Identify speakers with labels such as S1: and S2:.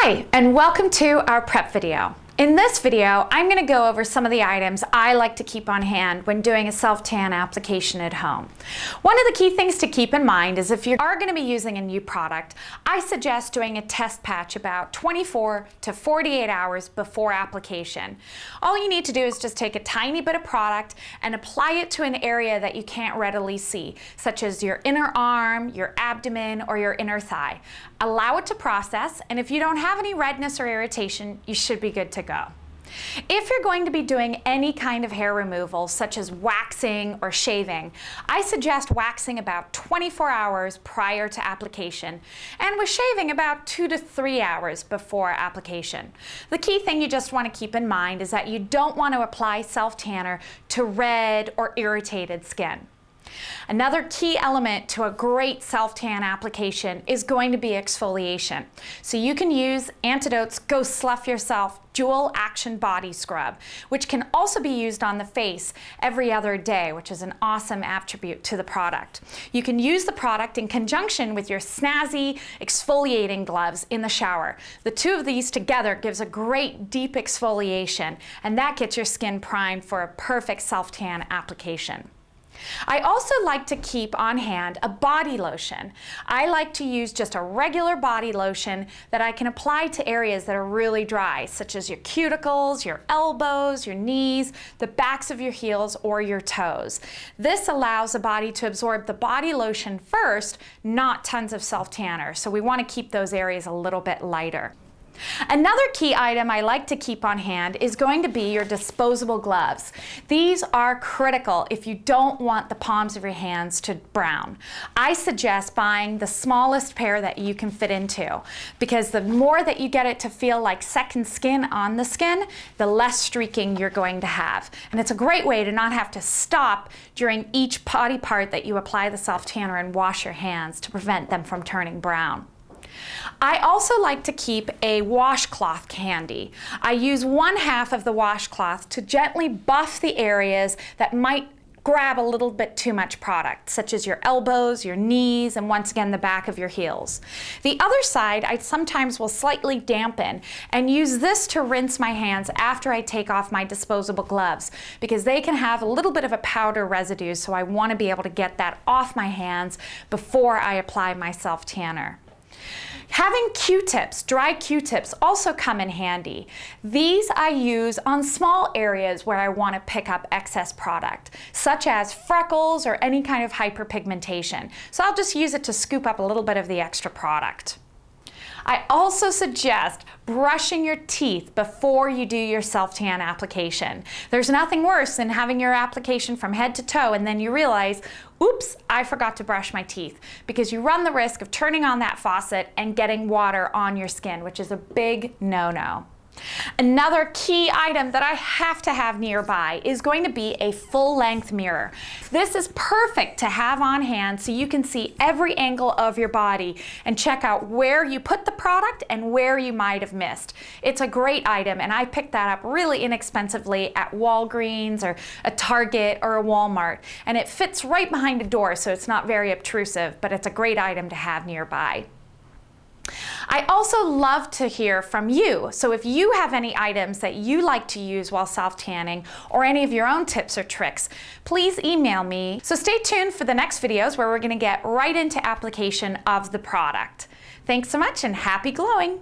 S1: Hi, and welcome to our prep video. In this video, I'm going to go over some of the items I like to keep on hand when doing a self-tan application at home. One of the key things to keep in mind is if you are going to be using a new product, I suggest doing a test patch about 24 to 48 hours before application. All you need to do is just take a tiny bit of product and apply it to an area that you can't readily see, such as your inner arm, your abdomen, or your inner thigh. Allow it to process, and if you don't have any redness or irritation, you should be good to go. If you're going to be doing any kind of hair removal, such as waxing or shaving, I suggest waxing about 24 hours prior to application, and with shaving about 2 to 3 hours before application. The key thing you just want to keep in mind is that you don't want to apply self-tanner to red or irritated skin. Another key element to a great self-tan application is going to be exfoliation. So you can use Antidote's Go Slough Yourself Dual Action Body Scrub, which can also be used on the face every other day, which is an awesome attribute to the product. You can use the product in conjunction with your snazzy exfoliating gloves in the shower. The two of these together gives a great deep exfoliation, and that gets your skin primed for a perfect self-tan application. I also like to keep on hand a body lotion. I like to use just a regular body lotion that I can apply to areas that are really dry, such as your cuticles, your elbows, your knees, the backs of your heels, or your toes. This allows the body to absorb the body lotion first, not tons of self-tanner, so we want to keep those areas a little bit lighter. Another key item I like to keep on hand is going to be your disposable gloves. These are critical if you don't want the palms of your hands to brown. I suggest buying the smallest pair that you can fit into, because the more that you get it to feel like second skin on the skin, the less streaking you're going to have. And it's a great way to not have to stop during each body part that you apply the self-tanner and wash your hands to prevent them from turning brown. I also like to keep a washcloth handy. I use 1/2 of the washcloth to gently buff the areas that might grab a little bit too much product, such as your elbows, your knees, and once again the back of your heels. The other side I sometimes will slightly dampen and use this to rinse my hands after I take off my disposable gloves, because they can have a little bit of a powder residue, so I want to be able to get that off my hands before I apply my self-tanner. Having Q-tips, dry Q-tips, also come in handy. These I use on small areas where I want to pick up excess product, such as freckles or any kind of hyperpigmentation. So I'll just use it to scoop up a little bit of the extra product. I also suggest brushing your teeth before you do your self-tan application. There's nothing worse than having your application from head to toe and then you realize, oops, I forgot to brush my teeth, because you run the risk of turning on that faucet and getting water on your skin, which is a big no-no. Another key item that I have to have nearby is going to be a full-length mirror. This is perfect to have on hand so you can see every angle of your body and check out where you put the product and where you might have missed. It's a great item, and I picked that up really inexpensively at Walgreens or a Target or a Walmart, and it fits right behind a door, so it's not very obtrusive, but it's a great item to have nearby. I also love to hear from you, so if you have any items that you like to use while self-tanning or any of your own tips or tricks, please email me. So stay tuned for the next videos where we're going to get right into application of the product. Thanks so much and happy glowing!